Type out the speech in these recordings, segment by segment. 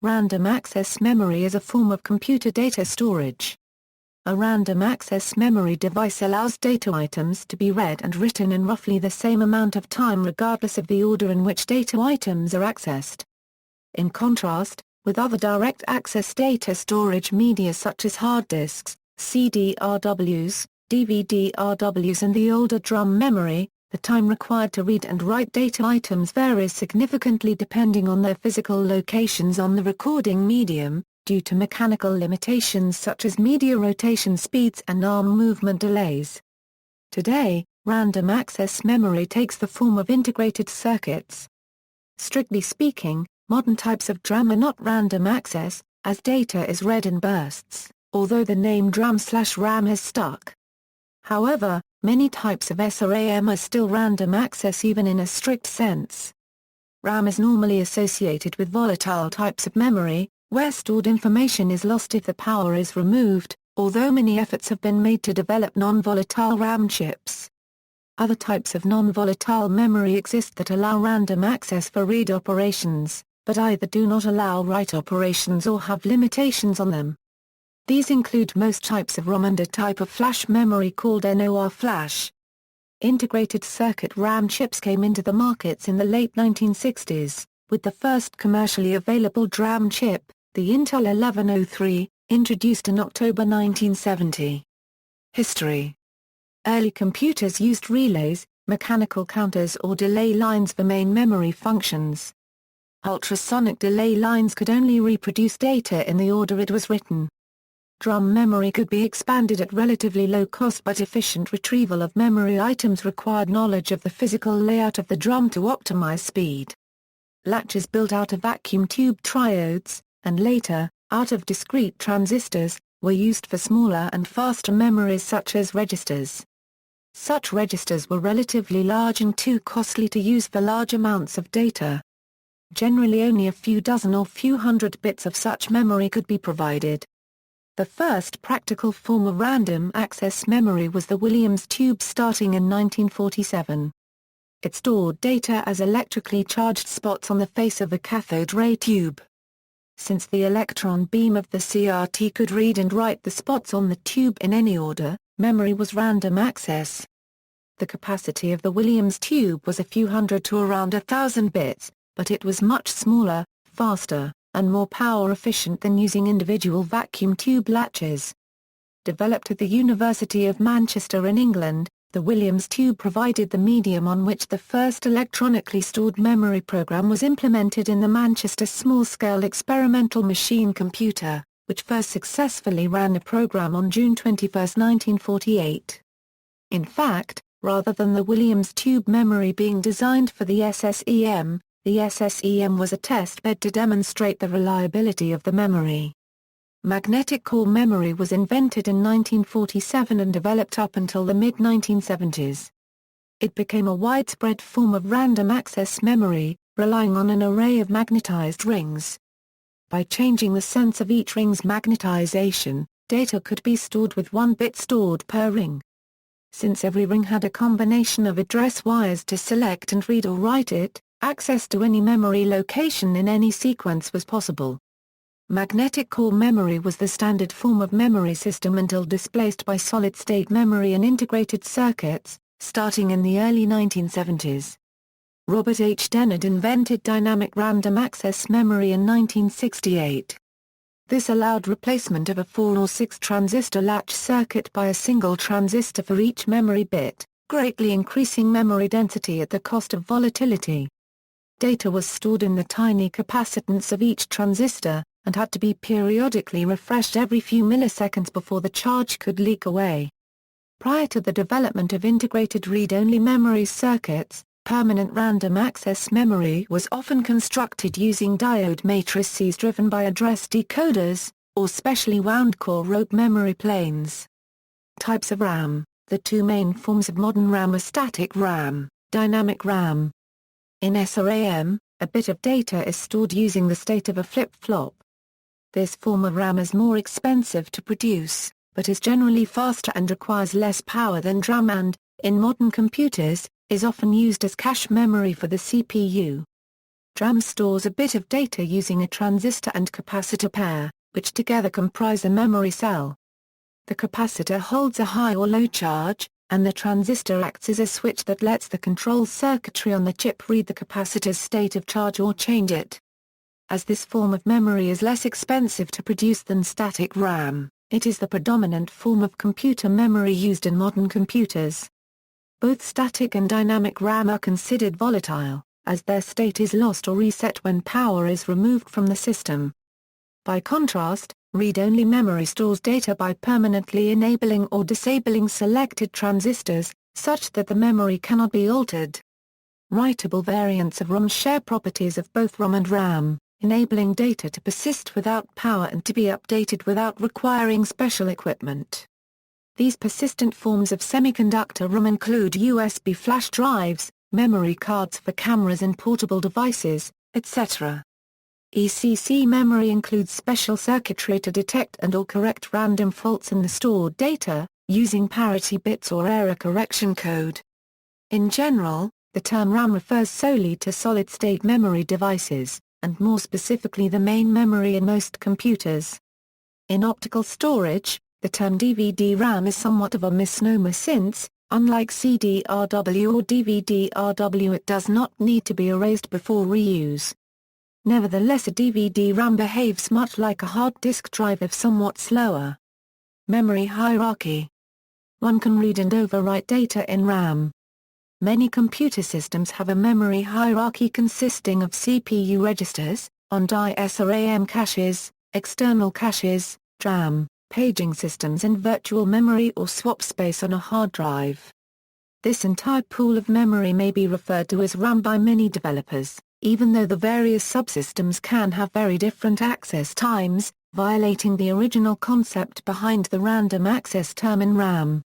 Random access memory is a form of computer data storage. A random access memory device allows data items to be read and written in roughly the same amount of time regardless of the order in which data items are accessed. In contrast, with other direct access data storage media such as hard disks, CD-RWs, DVD-RWs and the older DRAM memory, the time required to read and write data items varies significantly depending on their physical locations on the recording medium, due to mechanical limitations such as media rotation speeds and arm movement delays. Today, random access memory takes the form of integrated circuits. Strictly speaking, modern types of DRAM are not random access, as data is read in bursts, although the name DRAM/RAM has stuck. However, many types of SRAM are still random access even in a strict sense. RAM is normally associated with volatile types of memory, where stored information is lost if the power is removed, although many efforts have been made to develop non-volatile RAM chips. Other types of non-volatile memory exist that allow random access for read operations, but either do not allow write operations or have limitations on them. These include most types of ROM and a type of flash memory called NOR flash. Integrated circuit RAM chips came into the markets in the late 1960s, with the first commercially available DRAM chip, the Intel 1103, introduced in October 1970. History. Early computers used relays, mechanical counters or delay lines for main memory functions. Ultrasonic delay lines could only reproduce data in the order it was written. DRAM memory could be expanded at relatively low cost, but efficient retrieval of memory items required knowledge of the physical layout of the DRAM to optimize speed. Latches built out of vacuum tube triodes, and later, out of discrete transistors, were used for smaller and faster memories such as registers. Such registers were relatively large and too costly to use for large amounts of data. Generally only a few dozen or few hundred bits of such memory could be provided. The first practical form of random access memory was the Williams tube starting in 1947. It stored data as electrically charged spots on the face of a cathode ray tube. Since the electron beam of the CRT could read and write the spots on the tube in any order, memory was random access. The capacity of the Williams tube was a few hundred to around 1,000 bits, but it was much smaller, faster, and more power efficient than using individual vacuum tube latches. Developed at the University of Manchester in England, the Williams tube provided the medium on which the first electronically stored memory program was implemented in the Manchester small-scale experimental machine computer, which first successfully ran a program on June 21, 1948. In fact, rather than the Williams tube memory being designed for the SSEM was a test bed to demonstrate the reliability of the memory. Magnetic core memory was invented in 1947 and developed up until the mid-1970s. It became a widespread form of random access memory, relying on an array of magnetized rings. By changing the sense of each ring's magnetization, data could be stored with 1 bit stored per ring. Since every ring had a combination of address wires to select and read or write it, access to any memory location in any sequence was possible. Magnetic core memory was the standard form of memory system until displaced by solid-state memory in integrated circuits, starting in the early 1970s. Robert H. Dennard invented dynamic random access memory in 1968. This allowed replacement of a 4 or 6 transistor latch circuit by a single transistor for each memory bit, greatly increasing memory density at the cost of volatility. Data was stored in the tiny capacitance of each transistor, and had to be periodically refreshed every few milliseconds before the charge could leak away. Prior to the development of integrated read-only memory circuits, permanent random access memory was often constructed using diode matrices driven by address decoders, or specially wound core rope memory planes. Types of RAM. The two main forms of modern RAM are static RAM, dynamic RAM. In SRAM, a bit of data is stored using the state of a flip-flop. This form of RAM is more expensive to produce, but is generally faster and requires less power than DRAM and, in modern computers, is often used as cache memory for the CPU. DRAM stores a bit of data using a transistor and capacitor pair, which together comprise a memory cell. The capacitor holds a high or low charge, and the transistor acts as a switch that lets the control circuitry on the chip read the capacitor's state of charge or change it. As this form of memory is less expensive to produce than static RAM, it is the predominant form of computer memory used in modern computers. Both static and dynamic RAM are considered volatile, as their state is lost or reset when power is removed from the system. By contrast, read-only memory stores data by permanently enabling or disabling selected transistors, such that the memory cannot be altered. Writable variants of ROM share properties of both ROM and RAM, enabling data to persist without power and to be updated without requiring special equipment. These persistent forms of semiconductor ROM include USB flash drives, memory cards for cameras and portable devices, etc. ECC memory includes special circuitry to detect and/or correct random faults in the stored data, using parity bits or error correction code. In general, the term RAM refers solely to solid-state memory devices, and more specifically the main memory in most computers. In optical storage, the term DVD-RAM is somewhat of a misnomer since, unlike CD-RW or DVD-RW, it does not need to be erased before reuse. Nevertheless, a DVD-RAM behaves much like a hard disk drive if somewhat slower. Memory hierarchy. One can read and overwrite data in RAM. Many computer systems have a memory hierarchy consisting of CPU registers, on-die SRAM caches, external caches, DRAM, paging systems and virtual memory or swap space on a hard drive. This entire pool of memory may be referred to as RAM by many developers, even though the various subsystems can have very different access times, violating the original concept behind the random access term in RAM.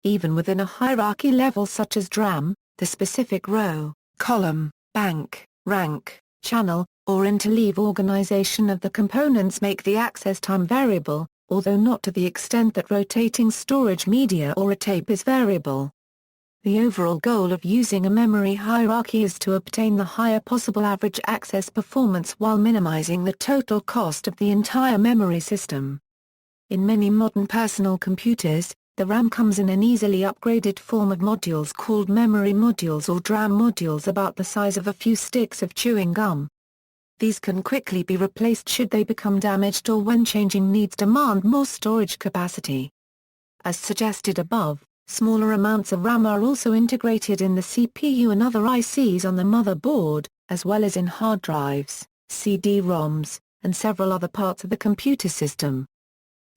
Even within a hierarchy level such as DRAM, the specific row, column, bank, rank, channel, or interleave organization of the components make the access time variable, although not to the extent that rotating storage media or a tape is variable. The overall goal of using a memory hierarchy is to obtain the higher possible average access performance while minimizing the total cost of the entire memory system. In many modern personal computers, the RAM comes in an easily upgraded form of modules called memory modules or DRAM modules about the size of a few sticks of chewing gum. These can quickly be replaced should they become damaged or when changing needs demand more storage capacity. As suggested above, smaller amounts of RAM are also integrated in the CPU and other ICs on the motherboard, as well as in hard drives, CD-ROMs, and several other parts of the computer system.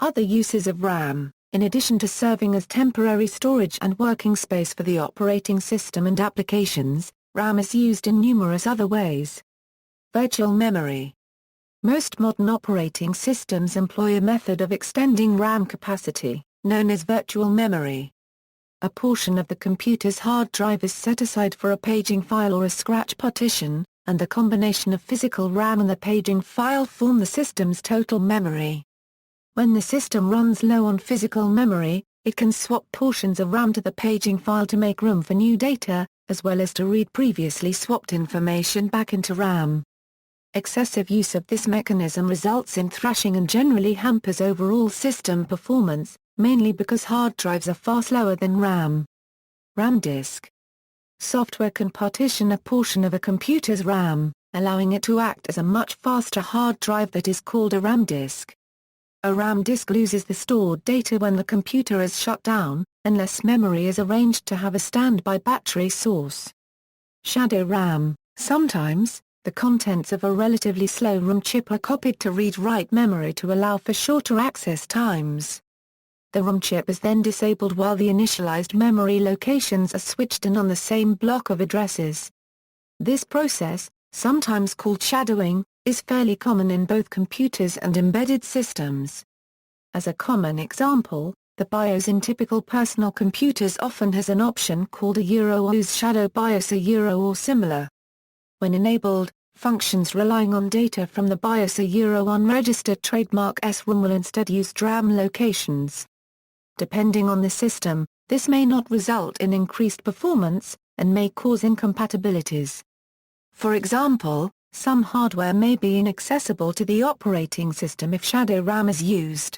Other uses of RAM. In addition to serving as temporary storage and working space for the operating system and applications, RAM is used in numerous other ways. Virtual memory. Most modern operating systems employ a method of extending RAM capacity, known as virtual memory. A portion of the computer's hard drive is set aside for a paging file or a scratch partition, and the combination of physical RAM and the paging file form the system's total memory. When the system runs low on physical memory, it can swap portions of RAM to the paging file to make room for new data, as well as to read previously swapped information back into RAM. Excessive use of this mechanism results in thrashing and generally hampers overall system performance, mainly because hard drives are far slower than RAM. RAM disk. Software can partition a portion of a computer's RAM, allowing it to act as a much faster hard drive that is called a RAM disk. A RAM disk loses the stored data when the computer is shut down, unless memory is arranged to have a standby battery source. Shadow RAM. Sometimes, the contents of a relatively slow RAM chip are copied to read-write memory to allow for shorter access times. The RAM chip is then disabled while the initialized memory locations are switched in on the same block of addresses. This process, sometimes called shadowing, is fairly common in both computers and embedded systems. As a common example, the BIOS in typical personal computers often has an option called a -OS shadow BIOS or similar. When enabled, functions relying on data from the BIOS unregistered trademark SRAM will instead use DRAM locations. Depending on the system, this may not result in increased performance, and may cause incompatibilities. For example, some hardware may be inaccessible to the operating system if shadow RAM is used.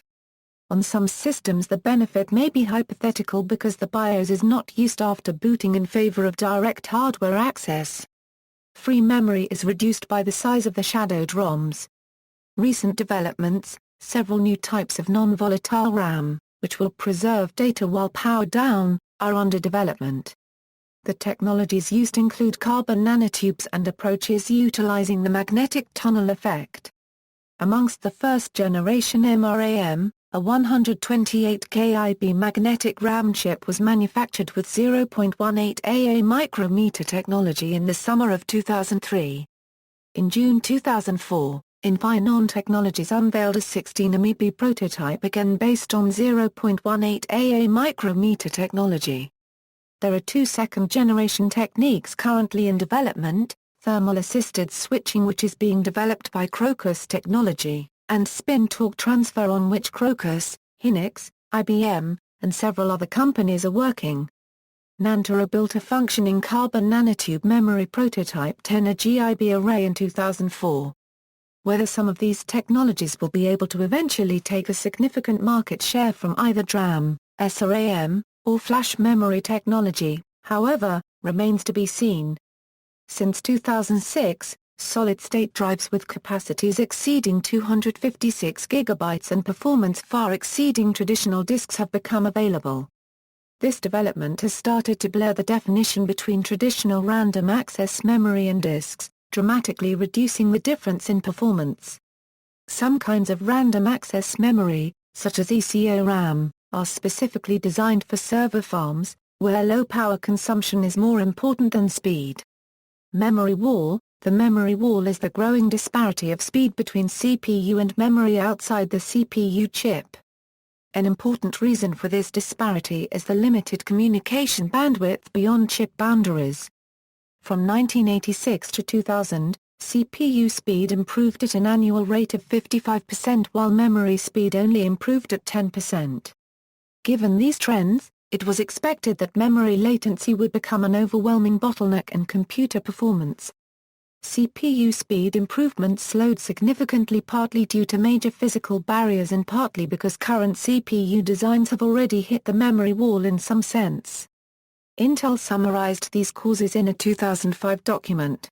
On some systems the benefit may be hypothetical because the BIOS is not used after booting in favor of direct hardware access. Free memory is reduced by the size of the shadowed ROMs. Recent developments, several new types of non-volatile RAM, which will preserve data while powered down, are under development. The technologies used include carbon nanotubes and approaches utilizing the magnetic tunnel effect. Amongst the first-generation SRAM, a 128 kb magnetic RAM chip was manufactured with 0.18 AA micrometer technology in the summer of 2003. In June 2004, Infineon Technologies unveiled a 16 MB prototype again based on 0.18 AA micrometer technology. There are two second-generation techniques currently in development, thermal-assisted switching which is being developed by Crocus Technology, and spin-torque transfer on which Crocus, Hynix, IBM, and several other companies are working. Nantara built a functioning carbon nanotube memory prototype 10 GB array in 2004. Whether some of these technologies will be able to eventually take a significant market share from either DRAM, SRAM, or flash memory technology, however, remains to be seen. Since 2006, solid-state drives with capacities exceeding 256 GB and performance far exceeding traditional disks have become available. This development has started to blur the definition between traditional random access memory and disks, dramatically reducing the difference in performance. Some kinds of random access memory, such as ECO-RAM, are specifically designed for server farms, where low power consumption is more important than speed. Memory wall. The memory wall is the growing disparity of speed between CPU and memory outside the CPU chip. An important reason for this disparity is the limited communication bandwidth beyond chip boundaries. From 1986 to 2000, CPU speed improved at an annual rate of 55% while memory speed only improved at 10%. Given these trends, it was expected that memory latency would become an overwhelming bottleneck in computer performance. CPU speed improvement slowed significantly partly due to major physical barriers and partly because current CPU designs have already hit the memory wall in some sense. Intel summarized these causes in a 2005 document.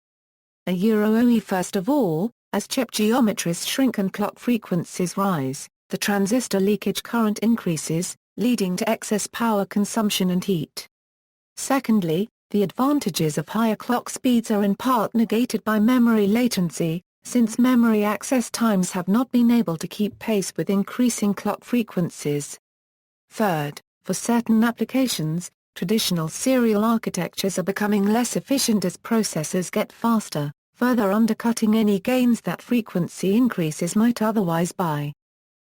First of all, as chip geometries shrink and clock frequencies rise, the transistor leakage current increases, leading to excess power consumption and heat. Secondly, the advantages of higher clock speeds are in part negated by memory latency, since memory access times have not been able to keep pace with increasing clock frequencies. Third, for certain applications, traditional serial architectures are becoming less efficient as processors get faster, further undercutting any gains that frequency increases might otherwise buy.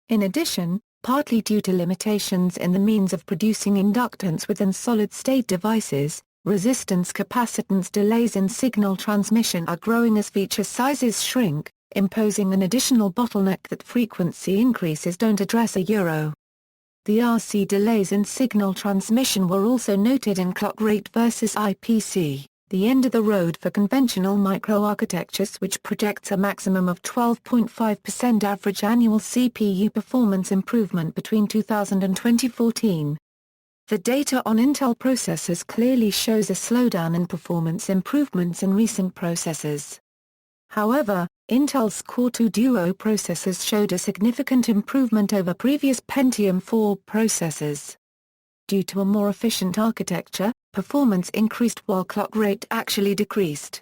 In addition, partly due to limitations in the means of producing inductance within solid-state devices, resistance-capacitance delays in signal transmission are growing as feature sizes shrink, imposing an additional bottleneck that frequency increases don't address. The RC delays in signal transmission were also noted in clock rate versus IPC, the end of the road for conventional microarchitectures, which projects a maximum of 12.5% average annual CPU performance improvement between 2000 and 2014. The data on Intel processors clearly shows a slowdown in performance improvements in recent processors. However, Intel's Core 2 Duo processors showed a significant improvement over previous Pentium 4 processors. Due to a more efficient architecture, performance increased while clock rate actually decreased.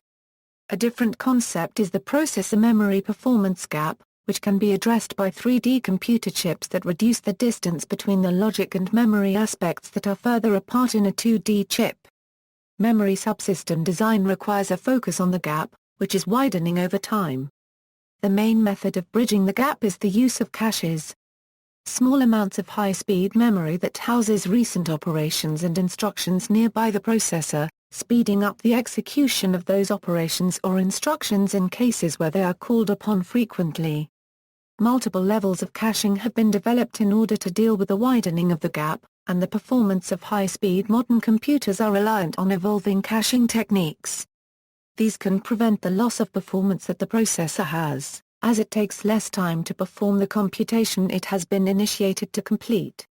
A different concept is the processor memory performance gap, which can be addressed by 3D computer chips that reduce the distance between the logic and memory aspects that are further apart in a 2D chip. Memory subsystem design requires a focus on the gap, which is widening over time. The main method of bridging the gap is the use of caches. Small amounts of high-speed memory that houses recent operations and instructions nearby the processor, speeding up the execution of those operations or instructions in cases where they are called upon frequently. Multiple levels of caching have been developed in order to deal with the widening of the gap, and the performance of high-speed modern computers are reliant on evolving caching techniques. These can prevent the loss of performance that the processor has, as it takes less time to perform the computation it has been initiated to complete.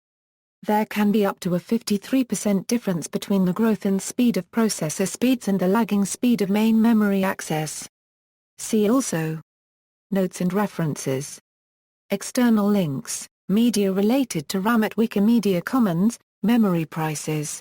There can be up to a 53% difference between the growth in speed of processor speeds and the lagging speed of main memory access. See also Notes and references. External links, media related to RAM at Wikimedia Commons, memory prices.